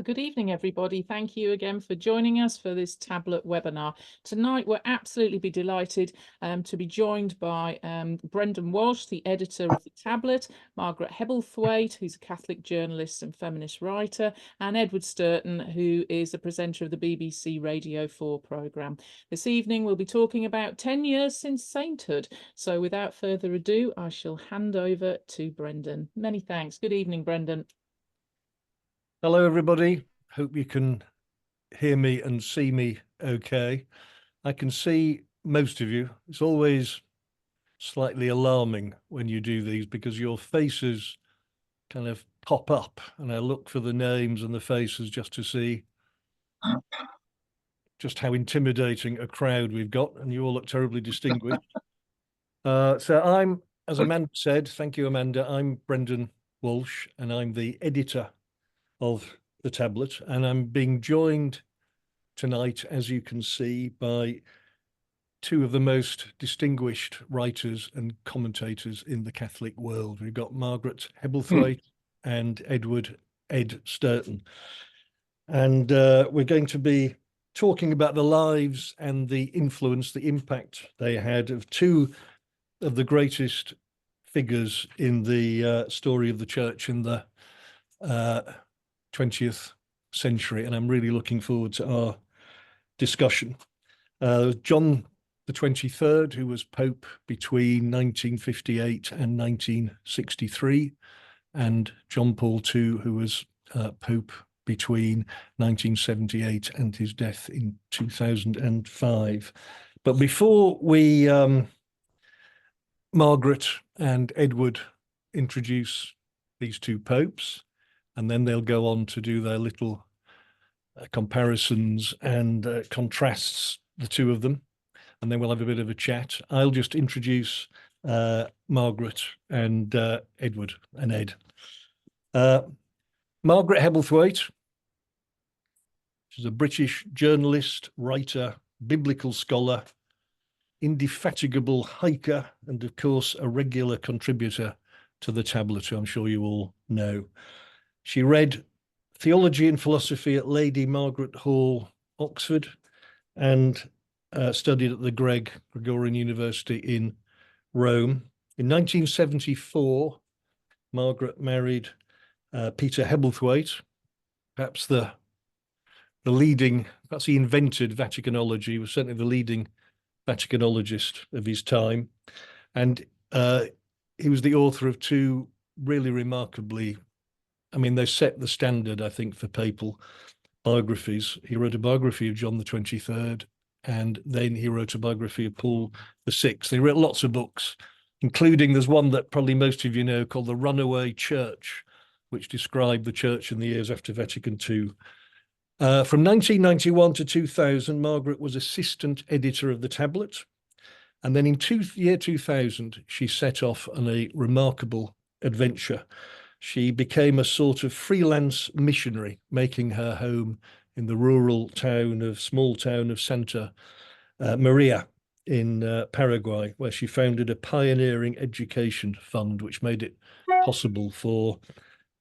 Good evening, everybody. Thank you again for joining us for this tablet webinar. Tonight, we'll absolutely be delighted to be joined by Brendan Walsh, the editor of the tablet, Margaret Hebblethwaite, who's a Catholic journalist and feminist writer, and Edward Sturton, who is a presenter of the BBC Radio 4 programme. This evening, we'll be talking about 10 years since Sainthood. So without further ado, I shall hand over to Brendan. Many thanks. Good evening, Brendan. Hello, everybody. Hope you can hear me and see me okay. I can see most of you. It's always slightly alarming when you do these because your faces kind of pop up, and I look for the names and the faces just to see just how intimidating a crowd we've got, and you all look terribly distinguished. So I'm, as Amanda said, thank you, Amanda, I'm Brendan Walsh, and I'm the editor of the tablet, and I'm being joined tonight, as you can see, by two of the most distinguished writers and commentators in the Catholic world. We've got Margaret Hebblethwaite and Ed Sturton. And we're going to be talking about the lives and the influence, the impact they had of two of the greatest figures in the story of the church in the 20th century, and I'm really looking forward to our discussion. John the 23rd, who was Pope between 1958 and 1963, and John Paul II, who was Pope between 1978 and his death in 2005. But before we, Margaret and Edward, introduce these two popes, and then they'll go on to do their little comparisons and contrasts, the two of them, and then we'll have a bit of a chat. I'll just introduce Margaret and Edward and Ed. Margaret Hebblethwaite, she's a British journalist, writer, biblical scholar, indefatigable hiker, and of course a regular contributor to the tablet, who I'm sure you all know. She read theology and philosophy at Lady Margaret Hall, Oxford, and studied at the Gregorian University in Rome. In 1974, Margaret married Peter Hebblethwaite, perhaps the leading, perhaps he invented Vaticanology. He was certainly the leading Vaticanologist of his time. And he was the author of two really remarkably, I mean, they set the standard, I think, for papal biographies. He wrote a biography of John the 23rd, and then he wrote a biography of Paul VI. He wrote lots of books, including, there's one that probably most of you know called The Runaway Church, which described the church in the years after Vatican II. From 1991 to 2000, Margaret was assistant editor of the tablet. And then in year 2000, she set off on a remarkable adventure. She became a sort of freelance missionary, making her home in the rural small town of Santa Maria in Paraguay, where she founded a pioneering education fund, which made it possible for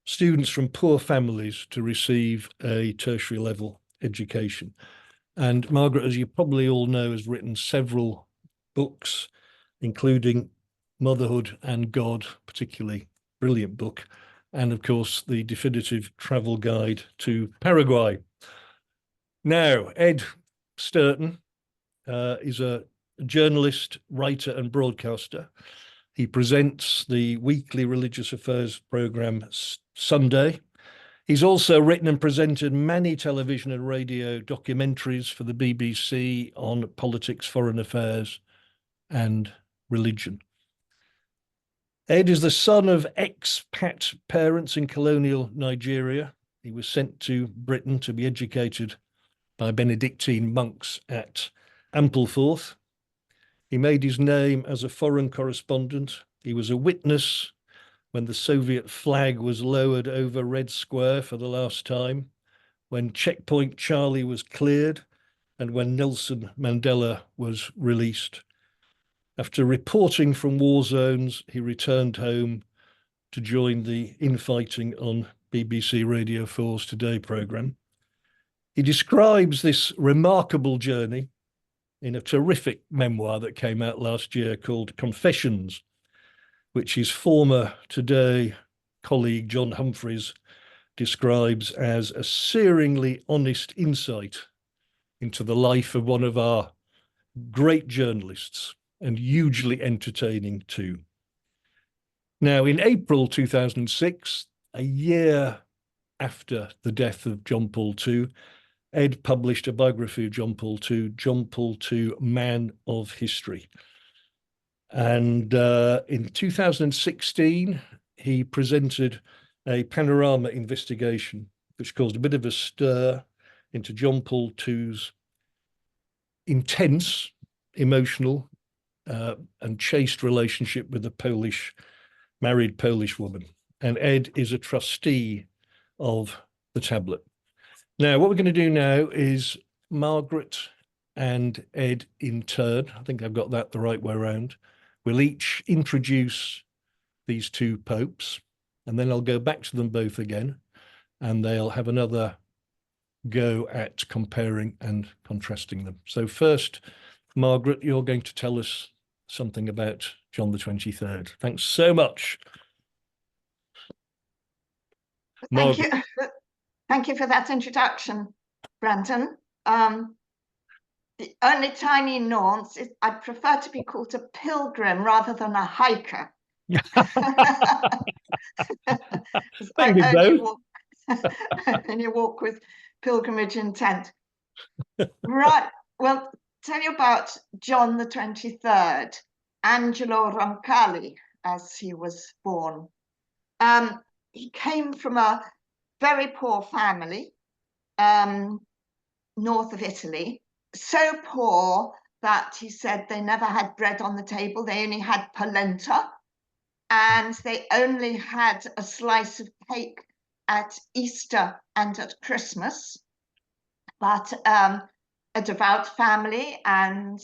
students from poor families to receive a tertiary level education. And Margaret, as you probably all know, has written several books, including Motherhood and God, particularly brilliant book, and of course the definitive travel guide to Paraguay. Now, Ed Sturton is a journalist, writer and broadcaster. He presents the weekly religious affairs programme Sunday. He's also written and presented many television and radio documentaries for the BBC on politics, foreign affairs and religion. Ed is the son of expat parents in colonial Nigeria. He was sent to Britain to be educated by Benedictine monks at Ampleforth. He made his name as a foreign correspondent. He was a witness when the Soviet flag was lowered over Red Square for the last time, when Checkpoint Charlie was cleared, and when Nelson Mandela was released. After reporting from war zones, he returned home to join the infighting on BBC Radio 4's Today programme. He describes this remarkable journey in a terrific memoir that came out last year called Confessions, which his former Today colleague John Humphreys describes as a searingly honest insight into the life of one of our great journalists, and hugely entertaining too. Now, in April 2006, a year after the death of John Paul II, Ed published a biography of John Paul II, Man of History. And in 2016, he presented a panorama investigation, which caused a bit of a stir into John Paul II's intense, emotional, and chaste relationship with a married Polish woman. And Ed is a trustee of the tablet. Now, what we're going to do now is Margaret and Ed in turn, I think I've got that the right way around, will each introduce these two popes, and then I'll go back to them both again, and they'll have another go at comparing and contrasting them. So first, Margaret, you're going to tell us something about John the 23rd. Thanks so much. Thank you. Thank you for that introduction, Brendan. The only tiny nuance is I'd prefer to be called a pilgrim rather than a hiker. You walk with pilgrimage intent. Right. Well, tell you about John the 23rd, Angelo Roncalli, as he was born. He came from a very poor family, north of Italy, so poor that he said they never had bread on the table. They only had polenta, and they only had a slice of cake at Easter and at Christmas. But a devout family, and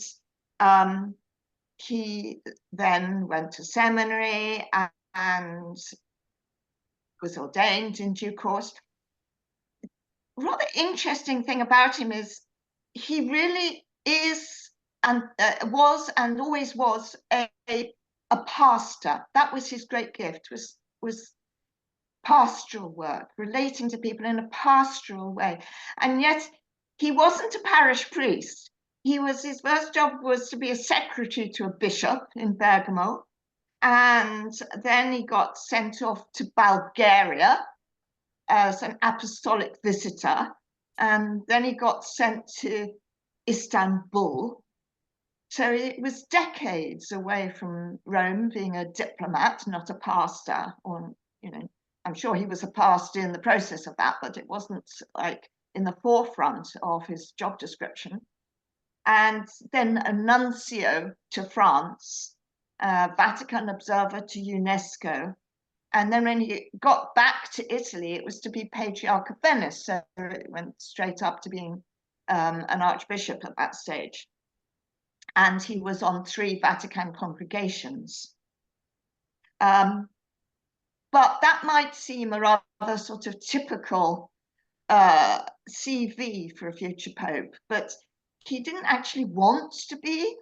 he then went to seminary and was ordained in due course. Rather interesting thing about him is he really is and was and always was a pastor. That was his great gift, was pastoral work, relating to people in a pastoral way. And yet he wasn't a parish priest. His first job was to be a secretary to a bishop in Bergamo. And then he got sent off to Bulgaria as an apostolic visitor. And then he got sent to Istanbul. So it was decades away from Rome, being a diplomat, not a pastor. Or, I'm sure he was a pastor in the process of that, but it wasn't like in the forefront of his job description. And then a nuncio to France, Vatican observer to UNESCO. And then when he got back to Italy, it was to be Patriarch of Venice. So it went straight up to being an archbishop at that stage. And he was on 3 Vatican congregations. But that might seem a rather sort of typical CV for a future pope, but he didn't actually want to be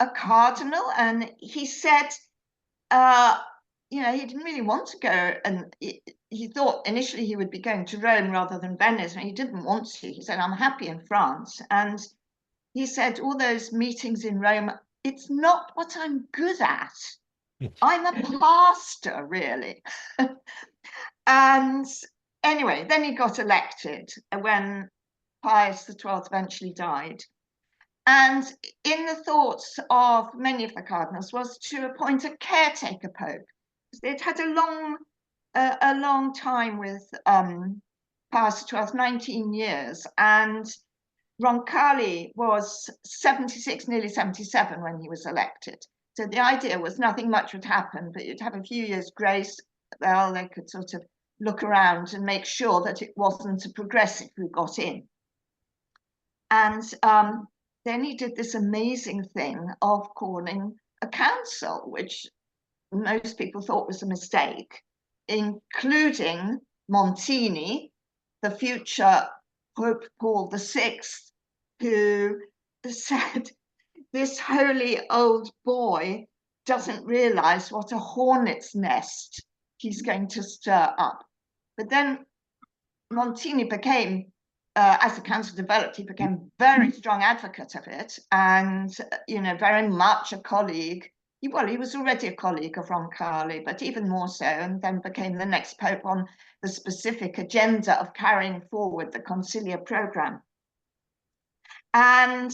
a cardinal. And he said, he didn't really want to go. And he thought initially he would be going to Rome rather than Venice, and he didn't want to. He said, I'm happy in France. And he said, all those meetings in Rome, it's not what I'm good at. I'm a pastor, really. And anyway, then he got elected when Pius XII eventually died. And in the thoughts of many of the cardinals was to appoint a caretaker pope. They'd had a long time with Pius XII, 19 years, and Roncalli was 76, nearly 77 when he was elected. So the idea was nothing much would happen, but you'd have a few years grace. Well, they could sort of look around and make sure that it wasn't a progressive who got in. And then he did this amazing thing of calling a council, which most people thought was a mistake, including Montini, the future Pope Paul VI, who said, this holy old boy doesn't realize what a hornet's nest he's going to stir up. But then Montini became, as the council developed, he became a very strong advocate of it, and very much a colleague. He was already a colleague of Roncalli, but even more so, and then became the next pope on the specific agenda of carrying forward the Concilia program. And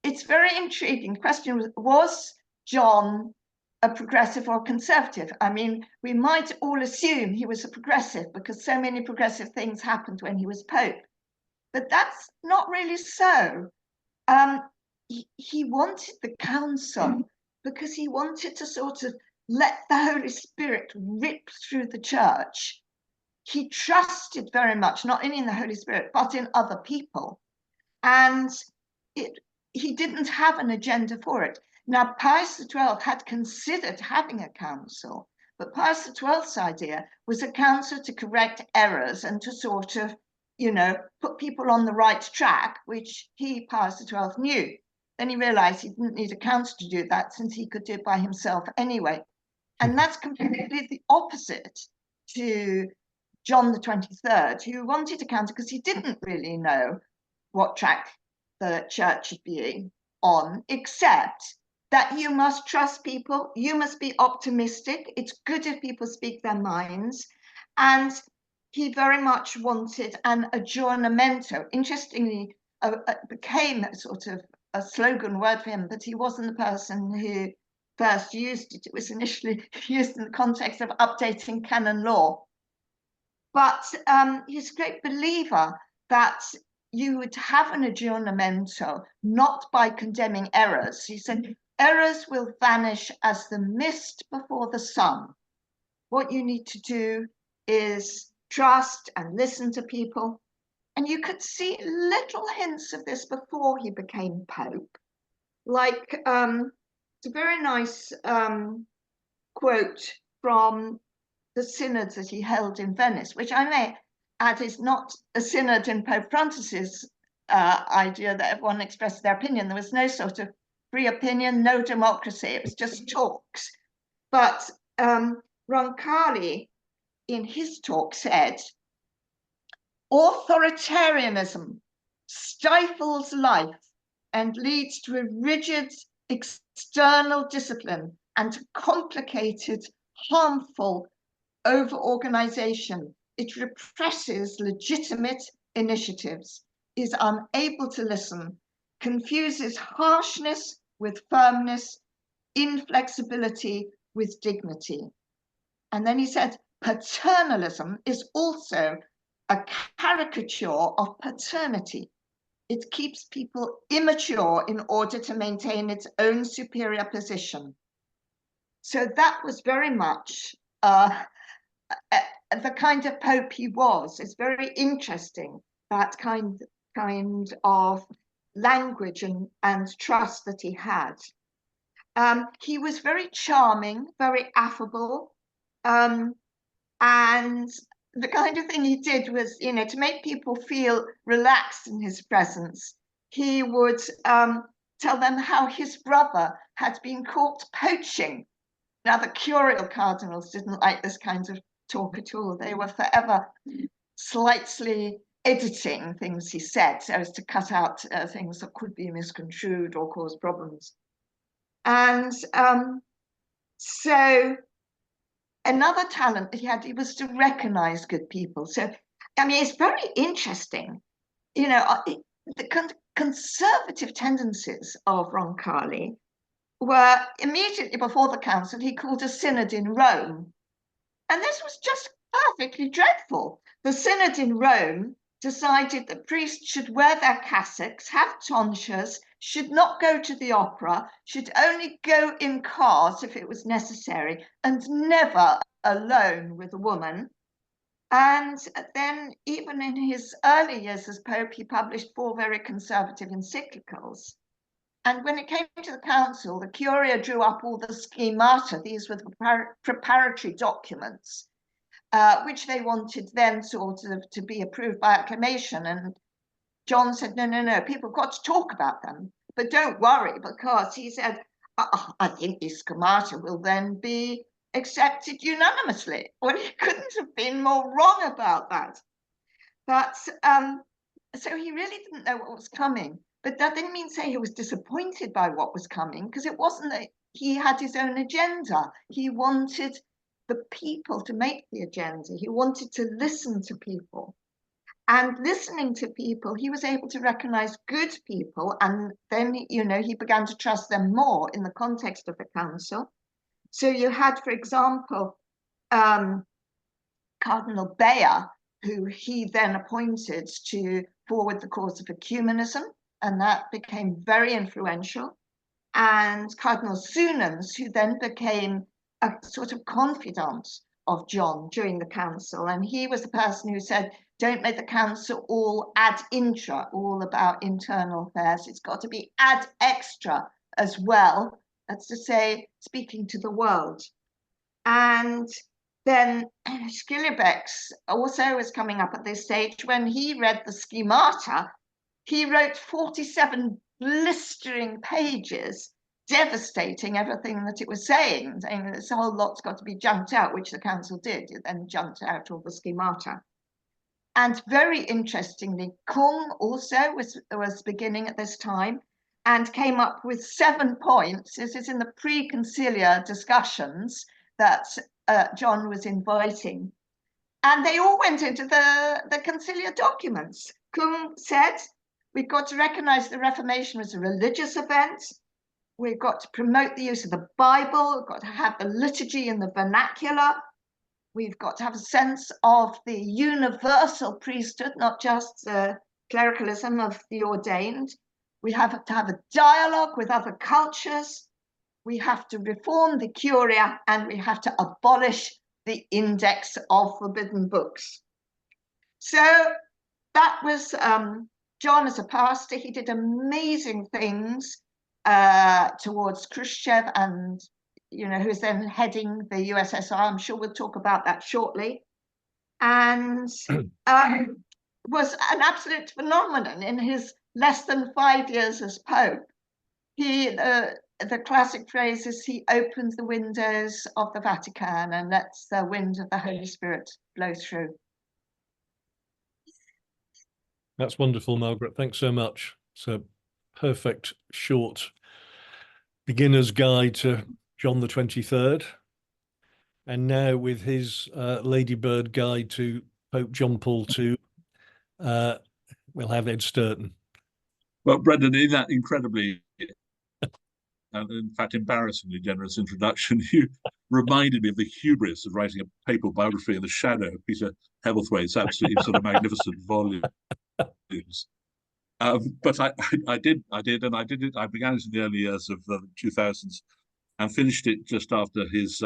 it's very intriguing. The question was John a progressive or conservative? I mean, we might all assume he was a progressive because so many progressive things happened when he was Pope, but that's not really so. He wanted the council because he wanted to sort of let the Holy Spirit rip through the church. He trusted very much, not only in the Holy Spirit, but in other people. And he didn't have an agenda for it. Now, Pius XII had considered having a council, but Pius XII's idea was a council to correct errors and to sort of, put people on the right track, which Pius XII, knew. Then he realized he didn't need a council to do that since he could do it by himself anyway. And that's completely the opposite to John the 23rd, who wanted a council because he didn't really know what track the church should be on, except that you must trust people, you must be optimistic. It's good if people speak their minds. And he very much wanted an aggiornamento. Interestingly, became sort of a slogan word for him, but he wasn't the person who first used it. It was initially used in the context of updating canon law. But he's a great believer that you would have an aggiornamento not by condemning errors. He said, errors will vanish as the mist before the sun. What you need to do is trust and listen to people. And you could see little hints of this before he became Pope. Like, it's a very nice quote from the synod that he held in Venice, which I may add is not a synod in Pope Francis's idea that everyone expressed their opinion. There was no sort of free opinion, no democracy. It was just talks. But Roncalli, in his talk, said, authoritarianism stifles life and leads to a rigid external discipline and to complicated, harmful over-organization. It represses legitimate initiatives, is unable to listen, confuses harshness with firmness, inflexibility with dignity. And then he said, paternalism is also a caricature of paternity. It keeps people immature in order to maintain its own superior position. So that was very much the kind of Pope he was. It's very interesting, that kind of language and trust that he had. He was very charming, very affable, and the kind of thing he did was, to make people feel relaxed in his presence. He would tell them how his brother had been caught poaching. Now, the curial cardinals didn't like this kind of talk at all. They were forever slightly editing things he said so as to cut out things that could be misconstrued or cause problems. And so another talent that he had, he was to recognize good people. So, I mean, it's very interesting, the conservative tendencies of Roncalli were immediately before the council, he called a synod in Rome. And this was just perfectly dreadful. The synod in Rome decided that priests should wear their cassocks, have tonsures, should not go to the opera, should only go in cars if it was necessary, and never alone with a woman. And then even in his early years as Pope, he published 4 very conservative encyclicals. And when it came to the council, the Curia drew up all the schemata. These were the preparatory documents. which they wanted then sort of to be approved by acclamation. And John said, no, no, no, people have got to talk about them, but don't worry, because he said, I think the schemata will then be accepted unanimously. Well, he couldn't have been more wrong about that. But so he really didn't know what was coming. But that didn't mean say he was disappointed by what was coming, because it wasn't that he had his own agenda. He wanted the people to make the agenda. He wanted to listen to people. And listening to people, he was able to recognize good people. And then, he began to trust them more in the context of the council. So you had, for example, Cardinal Beyer, who he then appointed to forward the cause of ecumenism, and that became very influential. And Cardinal Sunens, who then became a sort of confidant of John during the council. And he was the person who said, don't make the council all ad intra, all about internal affairs. It's got to be ad extra as well. That's to say, speaking to the world. And then Schillebeeckx also was coming up at this stage. When he read the schemata, he wrote 47 blistering pages, devastating everything that it was saying this whole lot's got to be junked out, which the council did. It then junked out all the schemata. And very interestingly, Kung also was beginning at this time and came up with 7 points. This is in the pre-conciliar discussions that John was inviting. And they all went into the conciliar documents. Kung said, we've got to recognize the Reformation as a religious event. We've got to promote the use of the Bible. We've got to have the liturgy in the vernacular. We've got to have a sense of the universal priesthood, not just the clericalism of the ordained. We have to have a dialogue with other cultures. We have to reform the Curia, and we have to abolish the index of forbidden books. So that was John as a pastor. He did amazing things towards Khrushchev, and who's then heading the USSR. I'm sure we'll talk about that shortly. And was an absolute phenomenon in his less than 5 years as Pope. The classic phrase is he opens the windows of the Vatican and lets the wind of the Holy Spirit blow through. That's wonderful, Margaret. Thanks so much. It's a perfect short beginner's guide to John the 23rd. And now with his Ladybird guide to Pope John Paul II, we'll have Ed Sturton. Well, Brendan, in that incredibly, and in fact, embarrassingly generous introduction, you reminded me of the hubris of writing a papal biography in the shadow of Peter Hebblethwaite's absolutely sort of magnificent volumes. But I did it. I began it in the early years of the 2000s and finished it just after his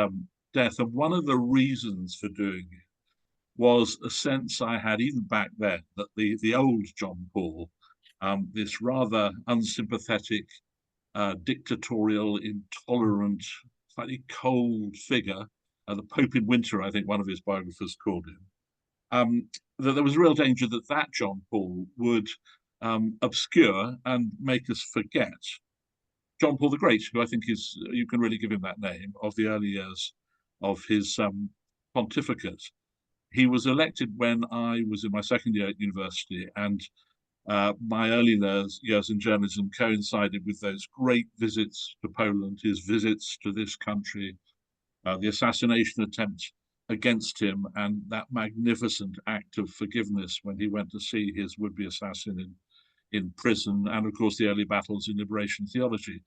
death. And one of the reasons for doing it was a sense I had even back then that the old John Paul, this rather unsympathetic, dictatorial, intolerant, slightly cold figure, the Pope in Winter, I think one of his biographers called him, that there was a real danger that John Paul would obscure and make us forget John Paul the Great, who I think is, you can really give him that name, of the early years of his pontificate. He was elected when I was in my second year at university, and my early years in journalism coincided with those great visits to Poland, his visits to this country, the assassination attempt against him, and that magnificent act of forgiveness when he went to see his would-be assassin in prison, and of course the early battles in liberation theology.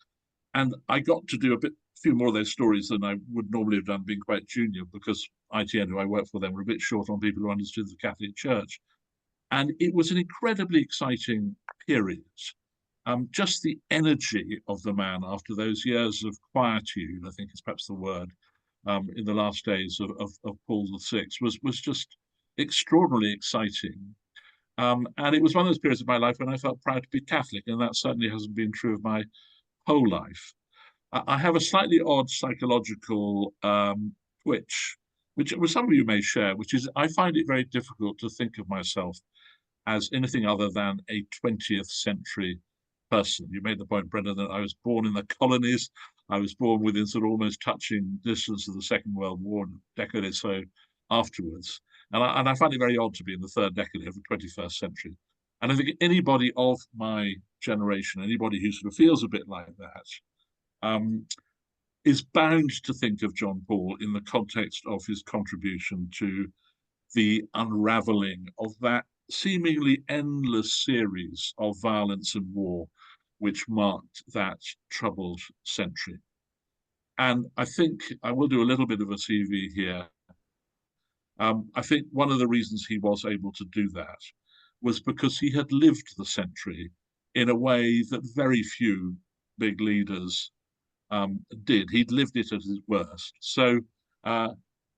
And I got to do a few more of those stories than I would normally have done being quite junior, because ITN, who I worked for then, were a bit short on people who understood the Catholic Church. And it was an incredibly exciting period. Just the energy of the man after those years of quietude, I think is perhaps the word, in the last days of Paul VI was just extraordinarily exciting. And it was one of those periods of my life when I felt proud to be Catholic, and that certainly hasn't been true of my whole life. I have a slightly odd psychological twitch which some of you may share, which is I find it very difficult to think of myself as anything other than a 20th century person. You made the point, Brendan, that I was born in the colonies. I was born within sort of almost touching distance of the Second World War, a decade or so afterwards. And I find it very odd to be in the third decade of the 21st century. And I think anybody of my generation, anybody who sort of feels a bit like that, is bound to think of John Paul in the context of his contribution to the unraveling of that seemingly endless series of violence and war which marked that troubled century. And I think I will do a little bit of a CV here. I think one of the reasons he was able to do that was because he had lived the century in a way that very few big leaders did. He'd lived it at his worst. So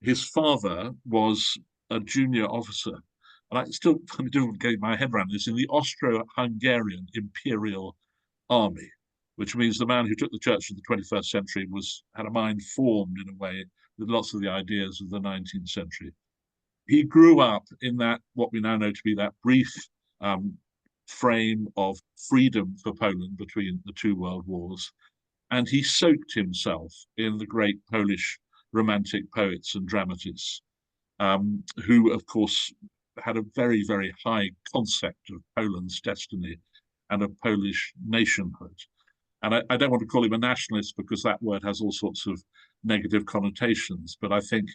his father was a junior officer, and I still don't get my head around this, in the Austro-Hungarian Imperial Army, which means the man who took the church in the 21st century had a mind formed in a way with lots of the ideas of the 19th century. He grew up in that, what we now know to be that brief frame of freedom for Poland between the two world wars. And he soaked himself in the great Polish romantic poets and dramatists, who, of course, had a very, very high concept of Poland's destiny and of Polish nationhood. And I don't want to call him a nationalist because that word has all sorts of negative connotations, but I think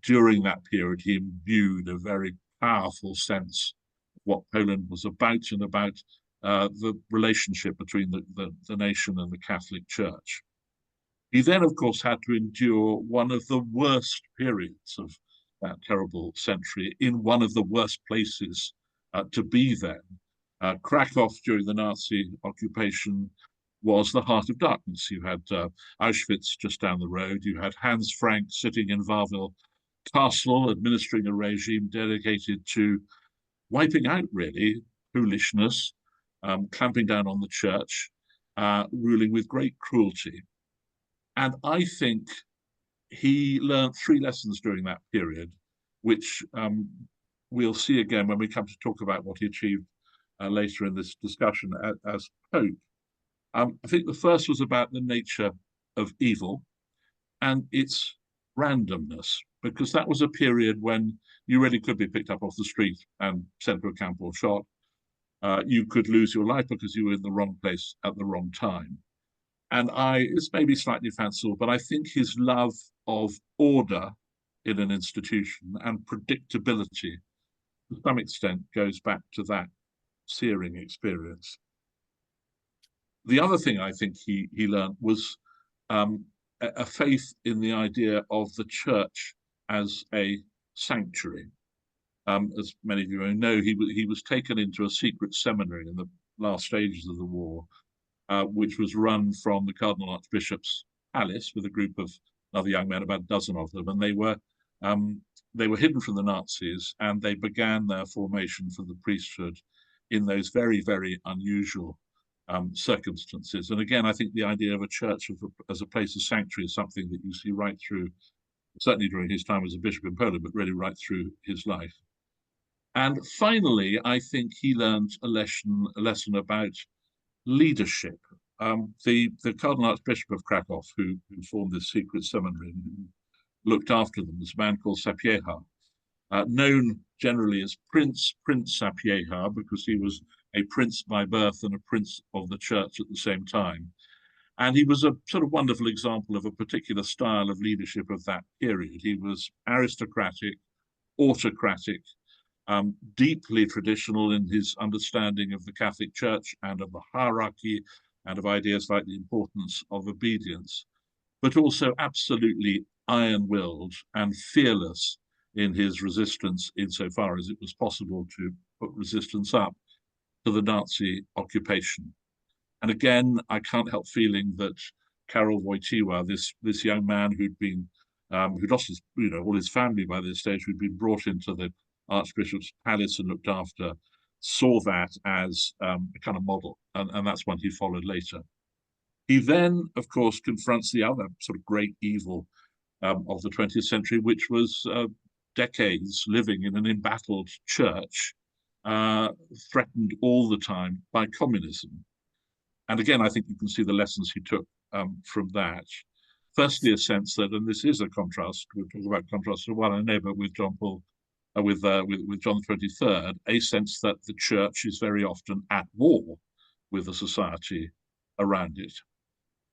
during that period, he imbued a very powerful sense of what Poland was about and about the relationship between the nation and the Catholic Church. He then, of course, had to endure one of the worst periods of that terrible century in one of the worst places to be then. Krakow during the Nazi occupation was the heart of darkness. You had Auschwitz just down the road. You had Hans Frank sitting in Wawel Castle, administering a regime dedicated to wiping out, really, foolishness, clamping down on the church, ruling with great cruelty. And I think he learned 3 lessons during that period, which we'll see again when we come to talk about what he achieved later in this discussion as Pope. I think the first was about the nature of evil and its randomness, because that was a period when you really could be picked up off the street and sent to a camp or shot. You could lose your life because you were in the wrong place at the wrong time. And it's maybe slightly fanciful, but I think his love of order in an institution and predictability, to some extent, goes back to that searing experience. The other thing I think he learned was a faith in the idea of the church as a sanctuary. As many of you know, he was taken into a secret seminary in the last stages of the war, which was run from the Cardinal Archbishop's palace with a group of other young men, about a dozen of them, and they were hidden from the Nazis, and they began their formation for the priesthood in those very, very unusual circumstances. And again, I think the idea of a church as a place of sanctuary is something that you see right through, certainly during his time as a bishop in Poland, but really right through his life. And finally, I think he learned a lesson about leadership. The Cardinal Archbishop of Krakow, who formed this secret seminary and who looked after them, was a man called Sapieha, known generally as Prince Sapieha, because he was a prince by birth and a prince of the church at the same time. And he was a sort of wonderful example of a particular style of leadership of that period. He was aristocratic, autocratic, deeply traditional in his understanding of the Catholic Church and of the hierarchy and of ideas like the importance of obedience, but also absolutely iron-willed and fearless in his resistance insofar as it was possible to put resistance up to the Nazi occupation. And again, I can't help feeling that Karol Wojtyła, this young man who'd lost his, all his family by this stage, who'd been brought into the Archbishop's palace and looked after, saw that as a kind of model, and that's one he followed later. He then, of course, confronts the other sort of great evil of the 20th century, which was decades living in an embattled church, threatened all the time by communism. And again, I think you can see the lessons he took from that. Firstly, a sense that, and this is a contrast, we're talking about contrast to one I know, but with John Paul, with John XXIII, a sense that the church is very often at war with the society around it,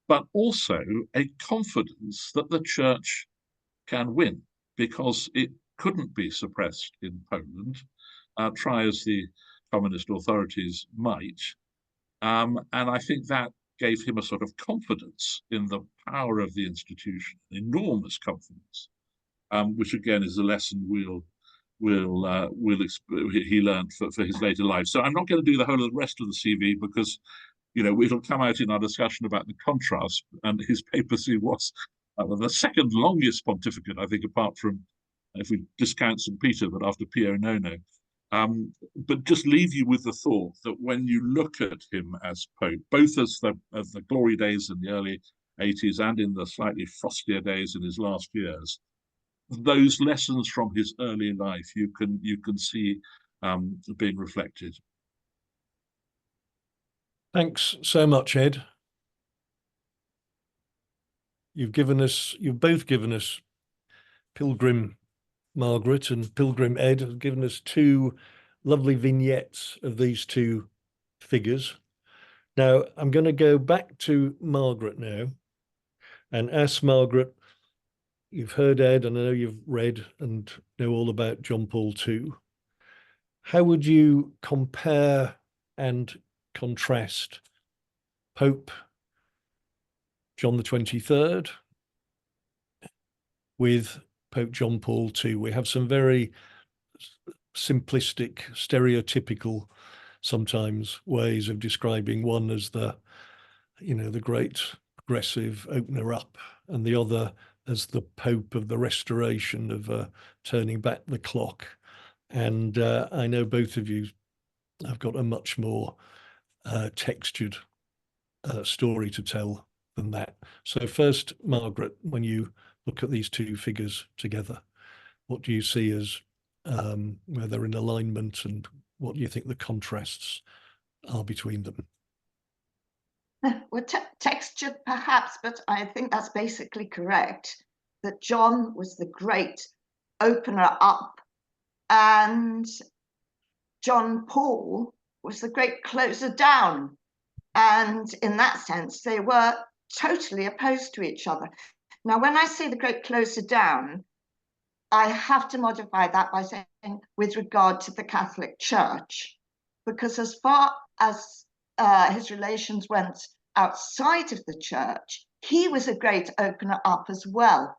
but also a confidence that the church can win because it couldn't be suppressed in Poland, try as the communist authorities might. And I think that gave him a sort of confidence in the power of the institution, enormous confidence, which again is a lesson he learned for his later life. So I'm not going to do the whole of the rest of the CV because, you know, it'll come out in our discussion about the contrast. And his papacy was the second longest pontificate, I think, apart from, if we discount St. Peter, but after Pio Nono. But just leave you with the thought that when you look at him as Pope, both as the glory days in the early 80s and in the slightly frostier days in his last years, those lessons from his early life you can see being reflected. Thanks so much, Ed. You've both given us Pilgrim Margaret and Pilgrim Ed have given us two lovely vignettes of these two figures. Now, I'm going to go back to Margaret now and ask Margaret, you've heard Ed, and I know you've read and know all about John Paul II. How would you compare and contrast Pope John the 23rd with Pope John Paul II? We have some very simplistic, stereotypical, sometimes ways of describing one as the great progressive opener up, and the other as the Pope of the restoration of turning back the clock. And I know both of you have got a much more textured story to tell than that. So first, Margaret, when you look at these two figures together, what do you see as where they're in alignment, and what do you think the contrasts are between them? Well, textured perhaps, but I think that's basically correct, that John was the great opener up and John Paul was the great closer down. And in that sense, they were totally opposed to each other. Now, when I say the great closer down, I have to modify that by saying with regard to the Catholic Church, because as far as his relations went outside of the church, he was a great opener up as well.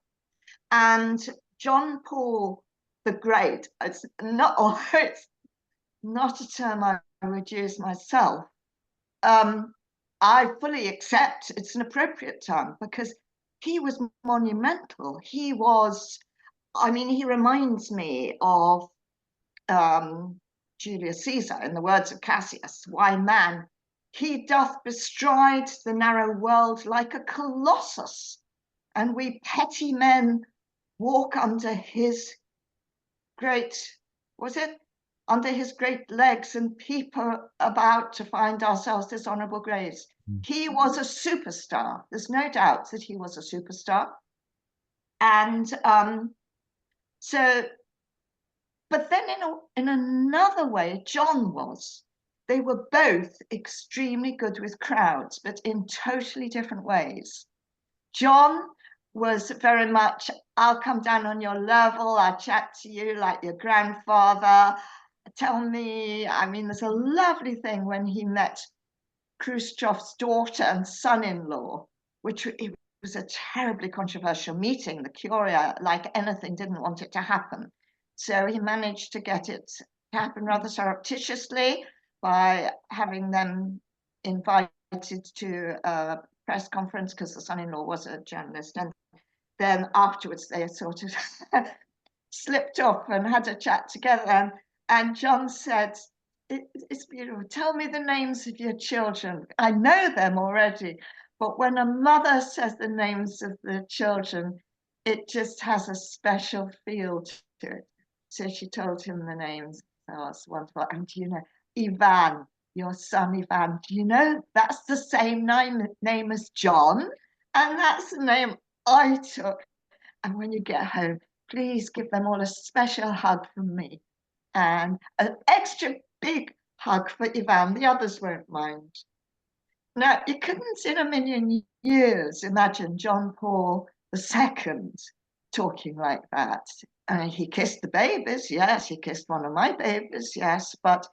And John Paul the Great, it's not a term I would use myself. I fully accept it's an appropriate term because he was monumental. He was, I mean, he reminds me of Julius Caesar, in the words of Cassius, why man, he doth bestride the narrow world like a colossus, and we petty men walk under his great, under his great legs and peep about to find ourselves dishonorable graves. He was a superstar. There's no doubt that he was a superstar. And but then in another way, John was. They were both extremely good with crowds, but in totally different ways. John was very much, I'll come down on your level, I'll chat to you like your grandfather, tell me, I mean, there's a lovely thing when he met Khrushchev's daughter and son-in-law, which it was a terribly controversial meeting. The Curia, like anything, didn't want it to happen. So he managed to get it to happen rather surreptitiously by having them invited to a press conference because the son-in-law was a journalist. And then afterwards they sort of slipped off and had a chat together. And John said, it's beautiful. Tell me the names of your children. I know them already. But when a mother says the names of the children, it just has a special feel to it. So she told him the names. Oh, it's wonderful. And you know, Ivan, your son Ivan, do you know that's the same name as John? And that's the name I took. And when you get home, please give them all a special hug from me. And an extra big hug for Ivan. The others won't mind. Now, you couldn't in a million years imagine John Paul II talking like that. I mean, he kissed the babies, yes, he kissed one of my babies, yes, but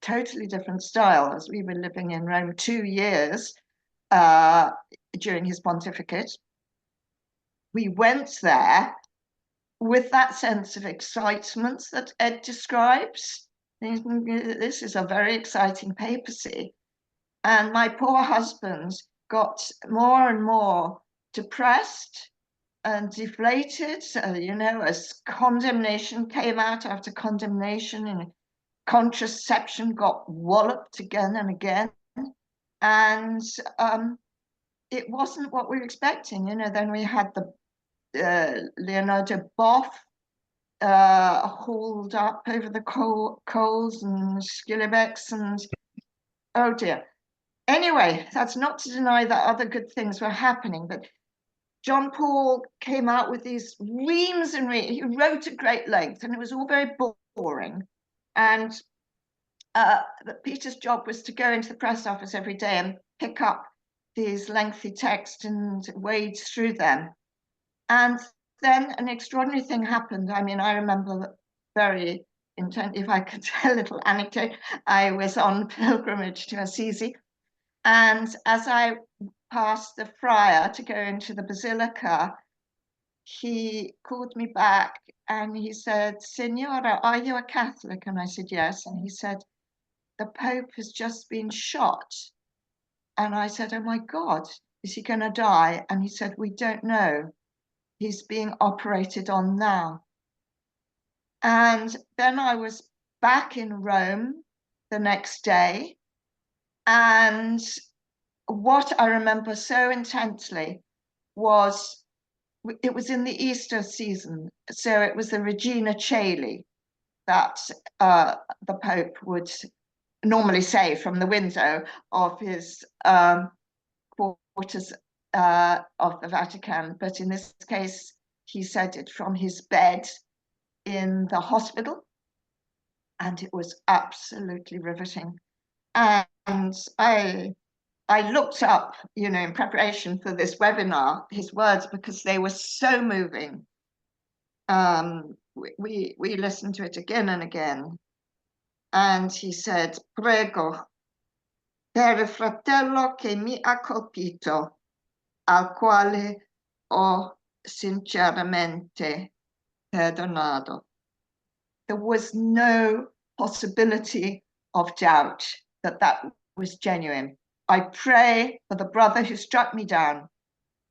totally different style. As we were living in Rome 2 years during his pontificate, we went there with that sense of excitement that Ed describes. This is a very exciting papacy. And my poor husband got more and more depressed and deflated, you know, as condemnation came out after condemnation, and contraception got walloped again and again. And it wasn't what we were expecting. You know, then we had the Leonardo Boff hauled up over the coals and skillibecks, and oh dear. Anyway, that's not to deny that other good things were happening, but John Paul came out with these reams and reams. He wrote at great length, and it was all very boring. And Peter's job was to go into the press office every day and pick up these lengthy texts and wade through them. And then an extraordinary thing happened. I mean, I remember very intently, if I could tell a little anecdote, I was on pilgrimage to Assisi. And as I passed the friar to go into the basilica, he called me back and he said, "Signora, are you a Catholic?" And I said, "Yes." And he said, "The Pope has just been shot." And I said, "Oh my God, is he going to die?" And he said, "We don't know. He's being operated on now." And then I was back in Rome the next day. And what I remember so intensely was, it was in the Easter season. So it was the Regina Caeli that the Pope would normally say from the window of his quarters of the Vatican. But in this case, he said it from his bed in the hospital. And it was absolutely riveting. And I looked up, you know, in preparation for this webinar, his words, because they were so moving. We listened to it again and again. And he said, "Prego, per il fratello che mi ha colpito, al quale ho sinceramente perdonato." There was no possibility of doubt that that was genuine. "I pray for the brother who struck me down,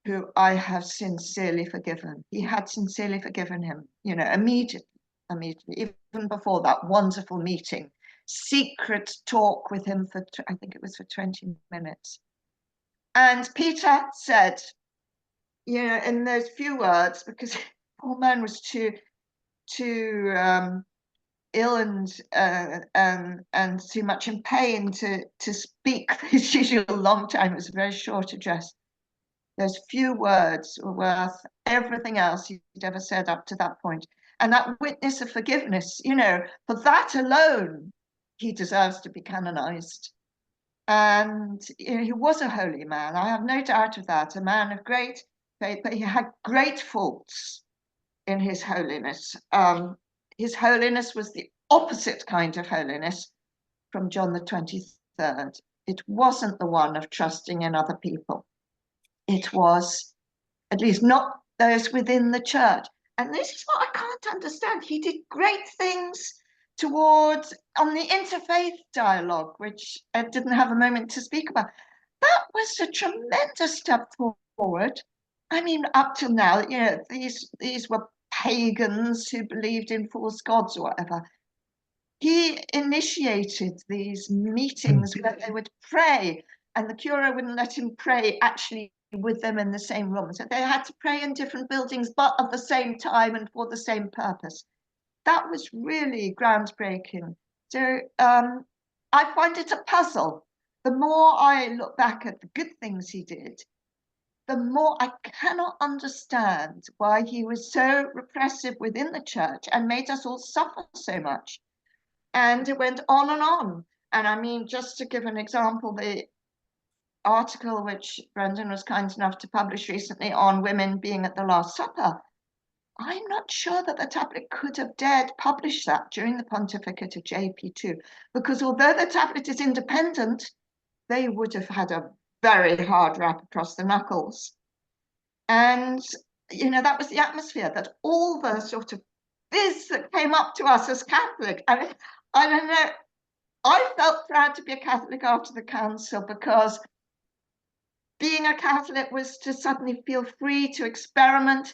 who I have sincerely forgiven." He had sincerely forgiven him, you know, immediately, even before that wonderful meeting, secret talk with him for, I think it was for 20 minutes. And Peter said, you know, in those few words, because poor man was too ill and too much in pain to speak his usual long time. It was a very short address. Those few words were worth everything else he'd ever said up to that point. And that witness of forgiveness, you know, for that alone, he deserves to be canonized. And you know, he was a holy man. I have no doubt of that. A man of great faith, but he had great faults in his holiness. His holiness was the opposite kind of holiness from John the 23rd. It wasn't the one of trusting in other people. It was, at least not those within the church. And this is what I can't understand. He did great things towards, on the interfaith dialogue, which I didn't have a moment to speak about. That was a tremendous step forward. I mean, up till now, you know, these were pagans who believed in false gods or whatever. He initiated these meetings where they would pray, and the cura wouldn't let him pray actually with them in the same room. So they had to pray in different buildings, but at the same time and for the same purpose. That was really groundbreaking. So I find it a puzzle. The more I look back at the good things he did, the more I cannot understand why he was so repressive within the church and made us all suffer so much. And it went on and on. And I mean, just to give an example, the article which Brendan was kind enough to publish recently on women being at the Last Supper, I'm not sure that the tablet could have dared publish that during the pontificate of JP2, because although the tablet is independent, they would have had a very hard rap across the knuckles. And, you know, that was the atmosphere, that all the sort of biz that came up to us as Catholic. I mean, I don't know, I felt proud to be a Catholic after the council, because being a Catholic was to suddenly feel free to experiment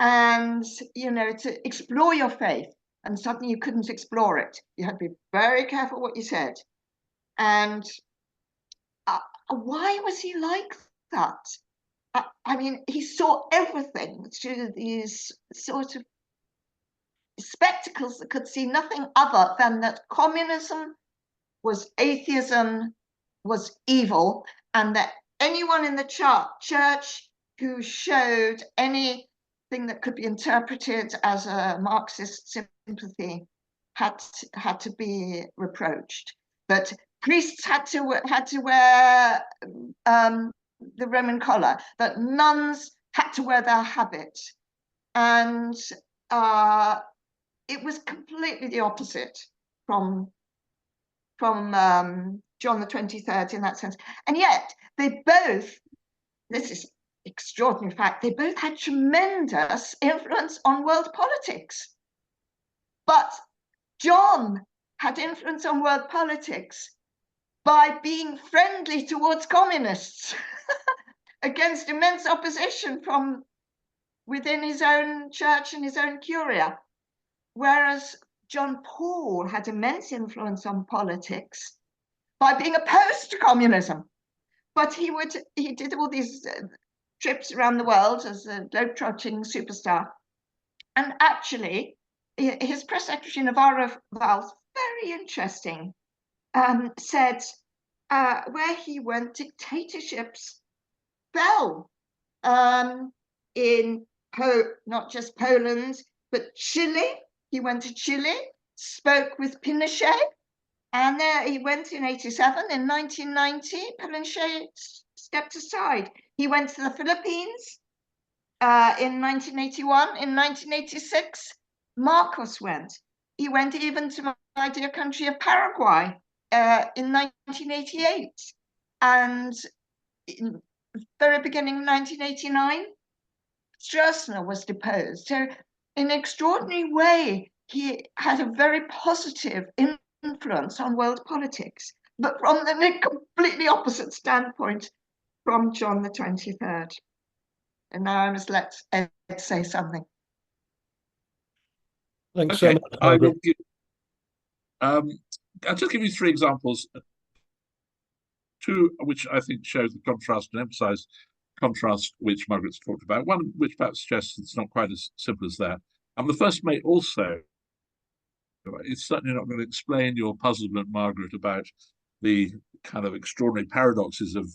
and, you know, to explore your faith. And suddenly you couldn't explore it. You had to be very careful what you said. And why was he like that? I mean, he saw everything through these sort of spectacles that could see nothing other than that communism was atheism, was evil, and that anyone in the church who showed anything that could be interpreted as a Marxist sympathy had to be reproached. That priests had to wear the Roman collar, that nuns had to wear their habit, and it was completely the opposite from John the 23rd in that sense. And yet they both, this is extraordinary fact, they both had tremendous influence on world politics. But John had influence on world politics by being friendly towards communists against immense opposition from within his own church and his own curia. Whereas John Paul had immense influence on politics by being opposed to communism. But he did all these trips around the world as a globe-trotting superstar. And actually, his press secretary, Navarro Valls, very interesting, said where he went, dictatorships fell in not just Poland, but Chile. He went to Chile, spoke with Pinochet, and there he went in 87. In 1990, Pinochet stepped aside. He went to the Philippines in 1981. In 1986, Marcos went. He went even to my dear country of Paraguay in 1988. And in the very beginning of 1989, Stroessner was deposed. So in an extraordinary way, he had a very positive influence on world politics, but from the completely opposite standpoint from John the 23rd. And now I must let Ed say something. Thanks Okay, so much, Margaret. I'll just give you three examples, two which I think show the contrast and emphasize contrast which Margaret's talked about, one which perhaps suggests it's not quite as simple as that. And the first may also, it's certainly not going to explain your puzzlement, Margaret, about the kind of extraordinary paradoxes of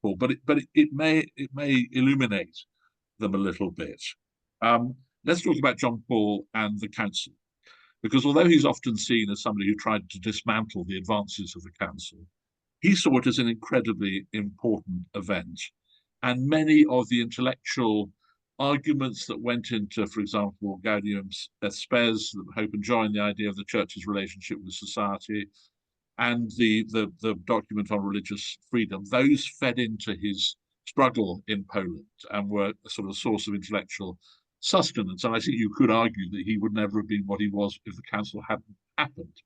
Paul, but it may illuminate them a little bit. Let's talk about John Paul and the council, because although he's often seen as somebody who tried to dismantle the advances of the council, he saw it as an incredibly important event. And many of the intellectual arguments that went into, for example, Gaudium et Spes, Hope and Joy, and the idea of the church's relationship with society, and the document on religious freedom, those fed into his struggle in Poland and were a sort of source of intellectual sustenance. And I think you could argue that he would never have been what he was if the council hadn't happened.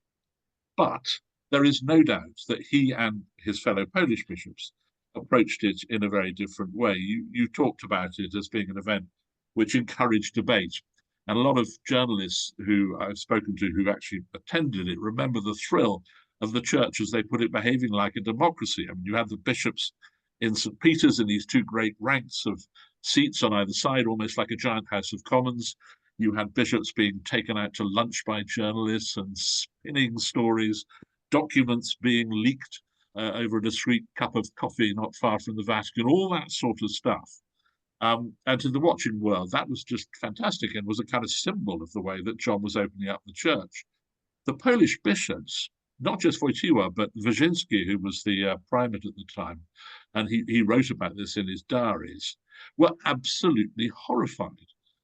But there is no doubt that he and his fellow Polish bishops approached it in a very different way. You talked about it as being an event which encouraged debate. And a lot of journalists who I've spoken to who actually attended it remember the thrill of the church, as they put it, behaving like a democracy. I mean, you had the bishops in St. Peter's in these two great ranks of seats on either side, almost like a giant House of Commons. You had bishops being taken out to lunch by journalists and spinning stories, documents being leaked over a discreet cup of coffee not far from the Vatican, all that sort of stuff. And to the watching world, that was just fantastic and was a kind of symbol of the way that John was opening up the church. The Polish bishops, not just Wojtyła, but Wyszynski, who was the primate at the time, and he wrote about this in his diaries, were absolutely horrified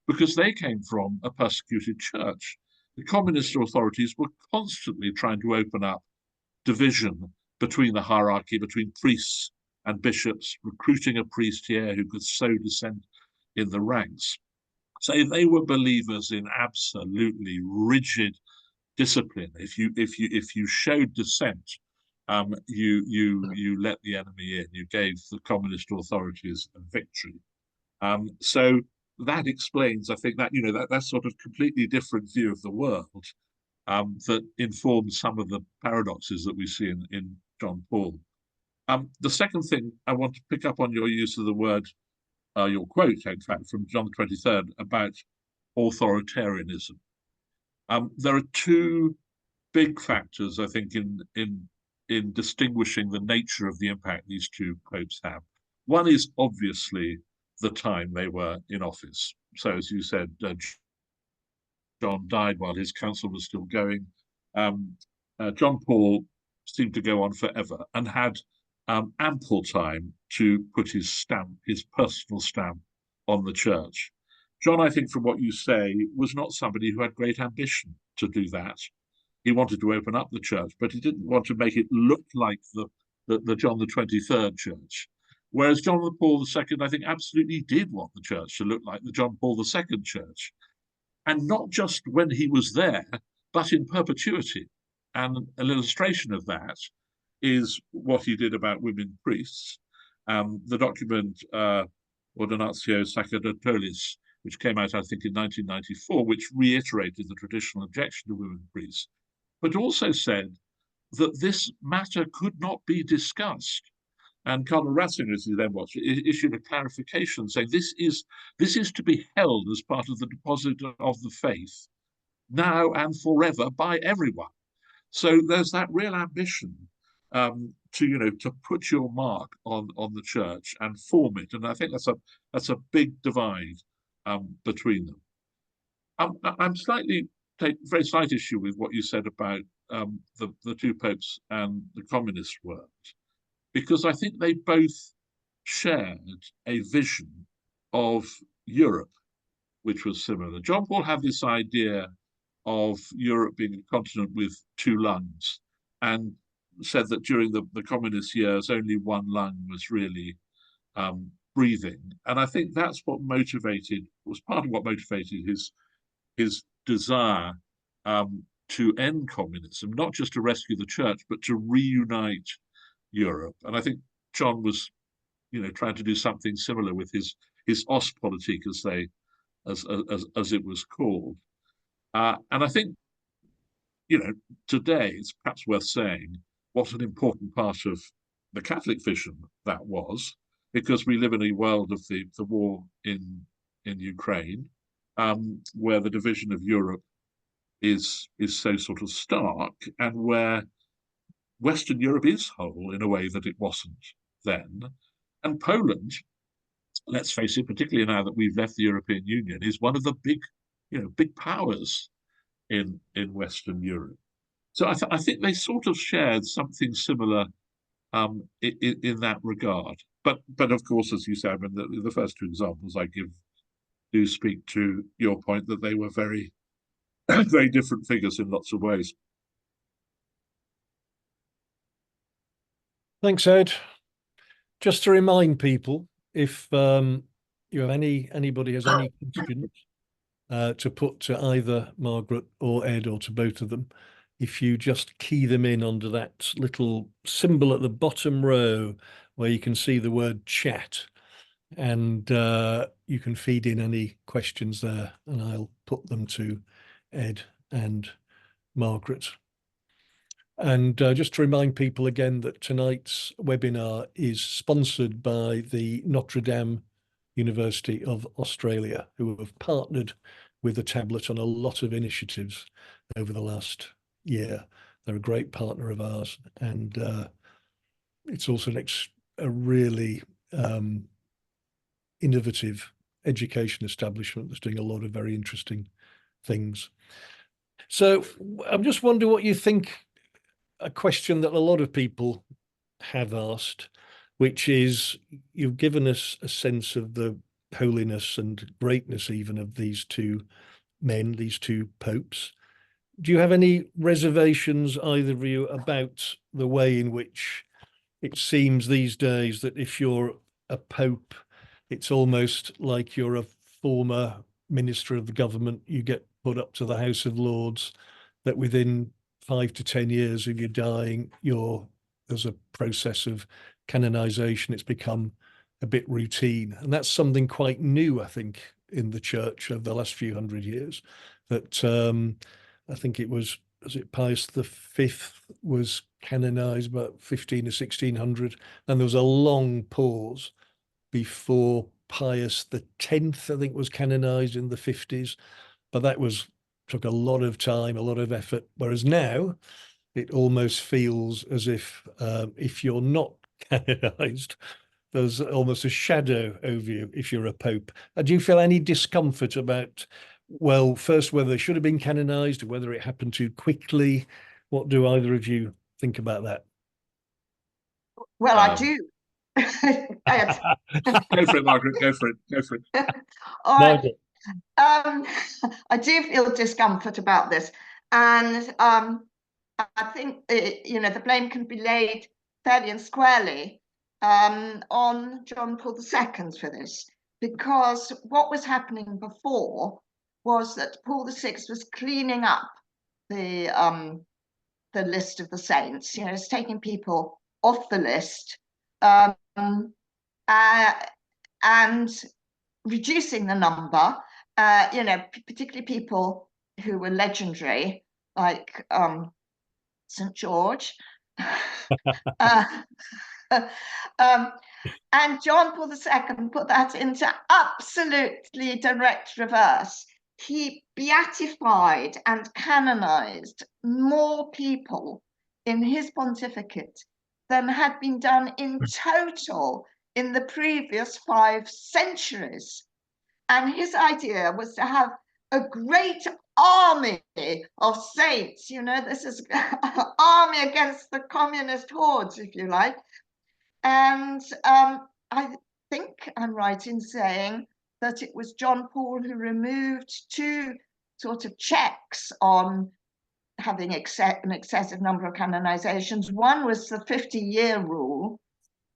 because they came from a persecuted church. The communist authorities were constantly trying to open up division between the hierarchy, between priests and bishops, recruiting a priest here who could sow dissent in the ranks. So they were believers in absolutely rigid discipline. If you showed dissent, you let the enemy in. You gave the communist authorities a victory. So that explains, I think, that that sort of completely different view of the world that informs some of the paradoxes that we see in John Paul. The second thing I want to pick up on your use of the word, your quote, in fact, from John the 23rd about authoritarianism. There are two big factors, I think, in distinguishing the nature of the impact these two popes have. One is obviously the time they were in office. So, as you said, John died while his council was still going. John Paul seemed to go on forever and had ample time to put his stamp, his personal stamp, on the church. John, I think, from what you say, was not somebody who had great ambition to do that. He wanted to open up the church, but he didn't want to make it look like the John the 23rd church. Whereas John Paul II, I think, absolutely did want the church to look like the John Paul II church. And not just when he was there, but in perpetuity. And an illustration of that is what he did about women priests. The document Ordinatio Sacerdotales, which came out, I think, in 1994, which reiterated the traditional objection to women priests, but also said that this matter could not be discussed. And Cardinal Ratzinger, as he then was, issued a clarification saying this is to be held as part of the deposit of the faith now and forever by everyone. So there's that real ambition to put your mark on the church and form it, and I think that's a big divide between them. I'm take very slight issue with what you said about the two popes and the communist world, because I think they both shared a vision of Europe, which was similar. John Paul had this idea of Europe being a continent with two lungs, and said that during the communist years, only one lung was really breathing. And I think that's what was part of what motivated his desire to end communism, not just to rescue the church, but to reunite Europe. And I think John was, trying to do something similar with his Ostpolitik, as it was called. And I think, today it's perhaps worth saying what an important part of the Catholic vision that was, because we live in a world of the war in Ukraine, where the division of Europe is so sort of stark, and where Western Europe is whole in a way that it wasn't then. And Poland, let's face it, particularly now that we've left the European Union, is one of the big powers in Western Europe. So I think they sort of shared something similar in that regard. But of course, as you say, I mean, the first two examples I give do speak to your point that they were very, very different figures in lots of ways. Thanks, Ed. Just to remind people, if anybody has any questions to put to either Margaret or Ed, or to both of them, if you just key them in under that little symbol at the bottom row where you can see the word chat, and you can feed in any questions there, and I'll put them to Ed and Margaret. And just to remind people again that tonight's webinar is sponsored by the Notre Dame University of Australia, who have partnered with the tablet on a lot of initiatives over the last year. They're a great partner of ours, and it's also a really innovative education establishment that's doing a lot of very interesting things. So I'm just wondering what you think, a question that a lot of people have asked, which is, you've given us a sense of the holiness and greatness even of these two men, these two popes. Do you have any reservations, either of you, about the way in which it seems these days that if you're a pope, it's almost like you're a former minister of the government, you get put up to the House of Lords, that within 5 to 10 years of you dying, there's a process of canonization. It's become a bit routine. And that's something quite new, I think, in the church over the last few hundred years, that I think it was it Pius V was canonized about 15 or 1600, and there was a long pause before Pius X, I think, was canonized in the 50s, but that took a lot of time, a lot of effort. Whereas now, it almost feels as if you're not canonized, there's almost a shadow over you if you're a pope. Do you feel any discomfort about, well, first, whether they should have been canonized or whether it happened too quickly? What do either of you think about that? Well, I do. Go for it, Margaret. Go for it. Go for it. All right. I do feel discomfort about this, and I think the blame can be laid fairly and squarely on John Paul II for this, because what was happening before was that Paul VI was cleaning up the list of the saints. It's taking people off the list and reducing the number. Particularly people who were legendary, like St. George. And John Paul II put that into absolutely direct reverse. He beatified and canonized more people in his pontificate than had been done in total in the previous 5 centuries. And his idea was to have a great army of saints. This is an army against the communist hordes, if you like. And I think I'm right in saying that it was John Paul who removed 2 sort of checks on having an excessive number of canonizations. One was the 50-year rule,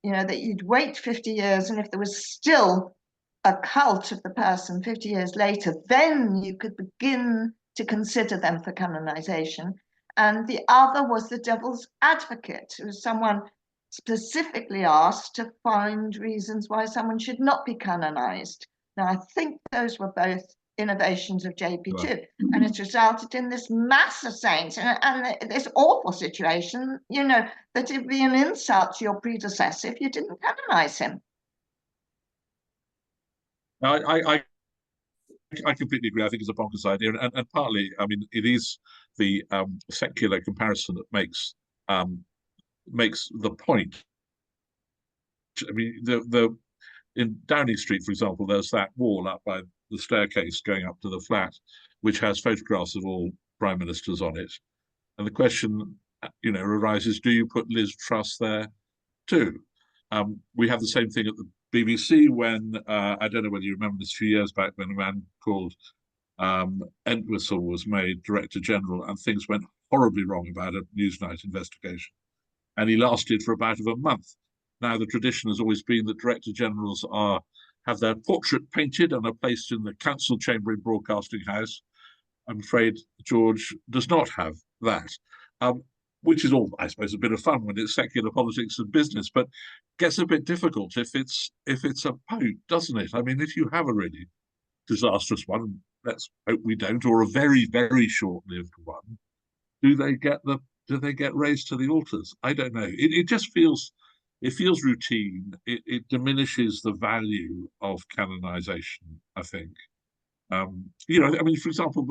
that you'd wait 50 years, and if there was still a cult of the person 50 years later, then you could begin to consider them for canonization. And the other was the devil's advocate. It was someone specifically asked to find reasons why someone should not be canonized. Now, I think those were both innovations of JP2, right. And it's resulted in this mass of saints and this awful situation, that it'd be an insult to your predecessor if you didn't canonize him. I completely agree. I think it's a bonkers idea, and partly, I mean, it is the secular comparison that makes the point. I mean, in Downing Street, for example, there's that wall up by the staircase going up to the flat, which has photographs of all prime ministers on it, and the question, arises: do you put Liz Truss there too? We have the same thing at the BBC when, I don't know whether you remember this, a few years back, when a man called Entwistle was made Director General, and things went horribly wrong about a Newsnight investigation. And he lasted for about a month. Now, the tradition has always been that Director Generals have their portrait painted and are placed in the council chamber in Broadcasting House. I'm afraid George does not have that. Which is all, I suppose, a bit of fun when it's secular politics and business, but gets a bit difficult if it's a pope, doesn't it? I mean, if you have a really disastrous one, let's hope we don't, or a very, very short-lived one, do they get the do they get raised to the altars? I don't know. It just feels, it feels routine. It diminishes the value of canonization, I think. You know, I mean, for example,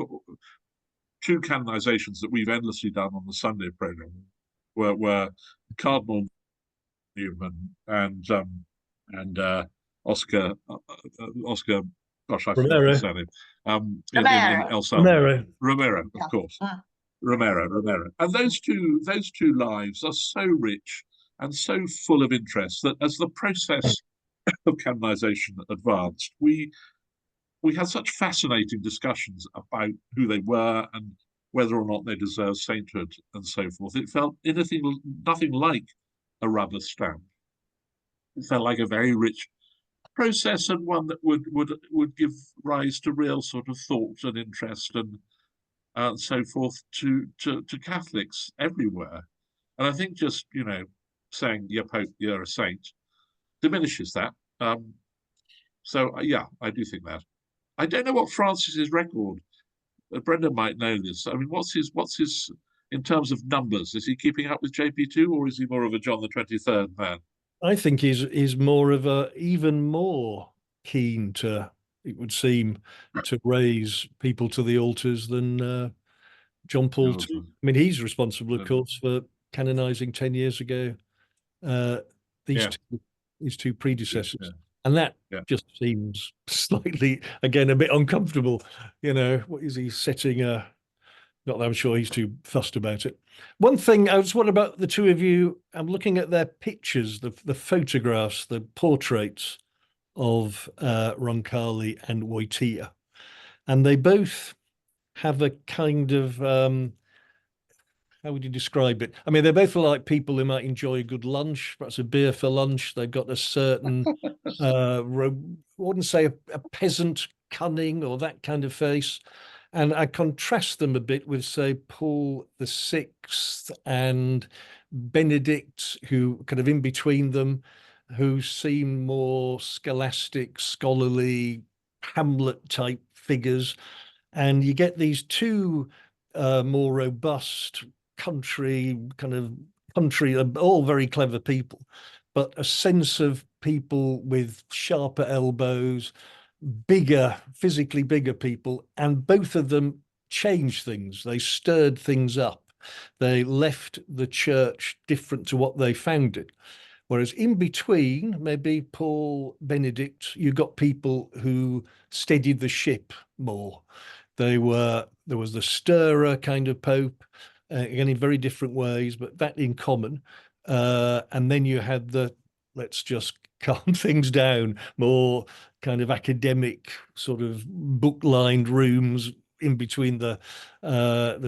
two canonizations that we've endlessly done on the Sunday program were Cardinal Newman and Oscar Oscar. Gosh, I forgot his surname. In El Salvador, Romero, of course, Romero, and those two lives are so rich and so full of interest that as the process of canonization advanced, we had such fascinating discussions about who they were and whether or not they deserve sainthood and so forth. It felt nothing like a rubber stamp. It felt like a very rich process, and one that would give rise to real sort of thought and interest and so forth to Catholics everywhere. And I think just, you know, saying you're Pope, you're a saint diminishes that. So yeah, I do think that. I don't know what Francis's record. Brendan might know this. I mean, what's his in terms of numbers? Is he keeping up with JP2, or is he more of a John the 23rd man? I think he's more of a, even more keen to, it would seem, to raise people to the altars than John Paul II. I mean, he's responsible, of course, for canonizing 10 years ago these two predecessors. And that just seems slightly, again, a bit uncomfortable. You know, what is he setting a, not that I'm sure he's too fussed about it. One thing, I was wondering about the two of you, I'm looking at their pictures, the photographs, the portraits of Roncalli and Wojtyła. And they both have a kind of, how would you describe it? I mean, they both look like people who might enjoy a good lunch, perhaps a beer for lunch. They've got a certain, I wouldn't say a peasant cunning or that kind of face. And I contrast them a bit with, say, Paul VI and Benedict, who kind of in between them, who seem more scholastic, scholarly, Hamlet type figures. And you get these two more robust country, all very clever people, but a sense of people with sharper elbows, bigger, physically bigger people, and both of them changed things. They stirred things up. They left the church different to what they found it. Whereas in between, maybe Paul, Benedict, you got people who steadied the ship more. There was the stirrer kind of pope, again in very different ways, but that in common. And then you had the, let's just calm things down, more kind of academic sort of book-lined rooms in between the